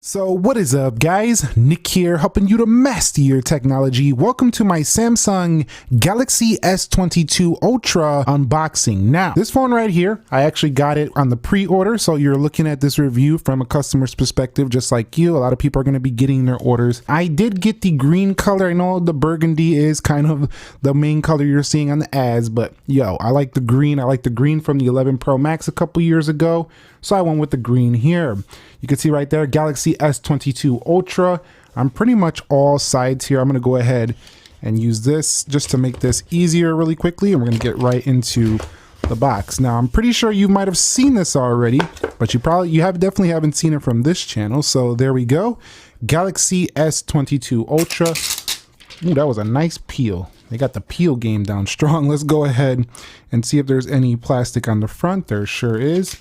So what is up, guys? Nick here, helping you to master your technology. Welcome to my Samsung Galaxy S22 Ultra unboxing. Now, this phone right here, I actually got it on the pre-order, so you're looking at this review from a customer's perspective, just like you. A lot of people are going to be getting their orders. I did get the green color. I know the burgundy is kind of the main color you're seeing on the ads, but yo, I like the green. I like the green from the 11 Pro Max a couple years ago, so I went with the green here. You can see right there, Galaxy S22 Ultra. I'm pretty much all sides here. I'm going to go ahead and use this just to make this easier really quickly, and we're going to get right into the box. Now, I'm pretty sure you might have seen this already, but you definitely haven't seen it from this channel. So there we go, Galaxy S22 Ultra. Ooh, that was a nice peel. They got the peel game down strong. Let's go ahead and see if there's any plastic on the front. There sure is.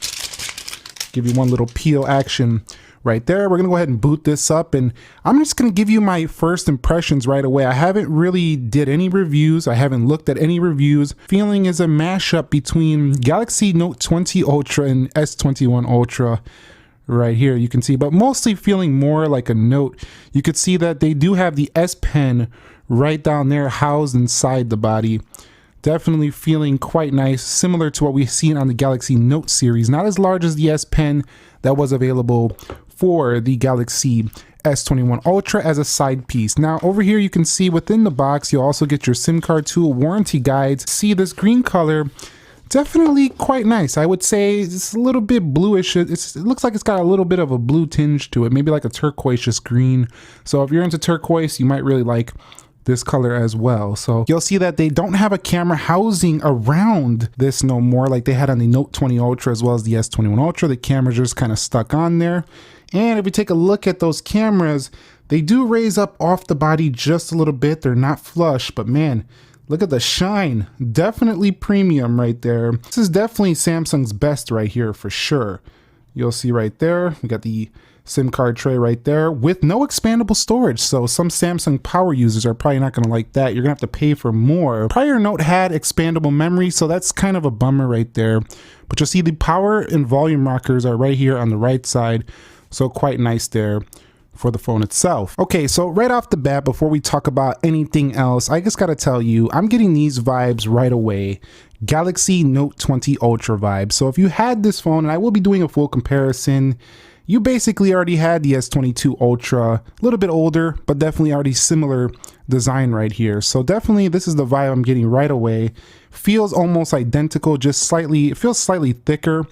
Give you one little peel action right there. We're gonna go ahead and boot this up, and I'm just gonna give you my first impressions right away. I haven't really did any reviews. I haven't looked at any reviews. Feeling is a mashup between Galaxy Note 20 Ultra and S21 Ultra right here, you can see, but mostly feeling more like a Note. You could see that they do have the S Pen right down there housed inside the body. Definitely feeling quite nice, similar to what we've seen on the Galaxy Note series. Not as large as the S Pen that was available for the Galaxy S21 Ultra as a side piece. Now over here you can see within the box you'll also get your SIM card tool, warranty guides. See this green color, definitely quite nice. I would say it's a little bit bluish. It looks like it's got a little bit of a blue tinge to it, maybe like a turquoise green. So if you're into turquoise, you might really like this color as well. So you'll see that they don't have a camera housing around this no more like they had on the Note 20 Ultra as well as the S21 Ultra. The camera's just kind of stuck on there. And if we take a look at those cameras, they do raise up off the body just a little bit. They're not flush, but man, look at the shine. Definitely premium right there. This is definitely Samsung's best right here for sure. You'll see right there, we got the SIM card tray right there with no expandable storage. So some Samsung power users are probably not going to like that. You're going to have to pay for more. Prior Note had expandable memory, so that's kind of a bummer right there. But you'll see the power and volume rockers are right here on the right side. So quite nice there for the phone itself. Okay, so right off the bat, before we talk about anything else, I just got to tell you, I'm getting these vibes right away. Galaxy Note 20 Ultra vibes. So if you had this phone, and I will be doing a full comparison, you basically already had the S22 Ultra, a little bit older, but definitely already similar design right here. So definitely this is the vibe I'm getting right away. Feels almost identical, just slightly, it feels slightly thicker, a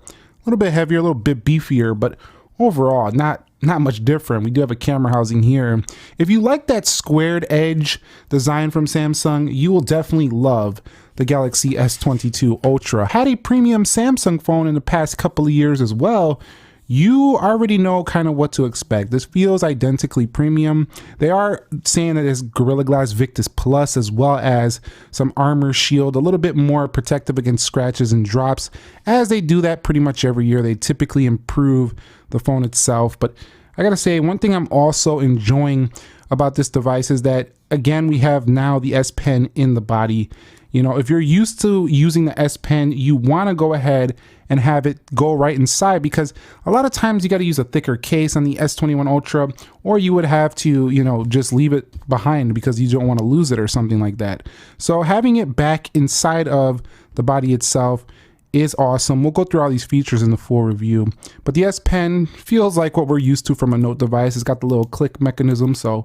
little bit heavier, a little bit beefier, but overall not much different. We do have a camera housing here. If you like that squared edge design from Samsung, you will definitely love the Galaxy S22 Ultra. Had a premium Samsung phone in the past couple of years as well. You already know kind of what to expect. This feels identically premium. They are saying that it's Gorilla Glass Victus Plus as well as some armor shield, a little bit more protective against scratches and drops. As they do that pretty much every year, they typically improve the phone itself. But I gotta say, one thing I'm also enjoying about this device is that, again, we have now the S Pen in the body. You know, if you're used to using the S Pen, you want to go ahead and have it go right inside, because a lot of times you got to use a thicker case on the S21 Ultra, or you would have to, you know, just leave it behind because you don't want to lose it or something like that. So having it back inside of the body itself is awesome. We'll go through all these features in the full review, but the S Pen feels like what we're used to from a Note device. It's got the little click mechanism, so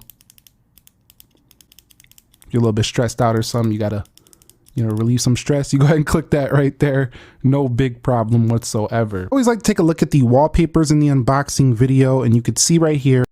if you're a little bit stressed out or something, you gotta, you know, relieve some stress, you go ahead and click that right there. No big problem whatsoever. I always like to take a look at the wallpapers in the unboxing video, and you could see right here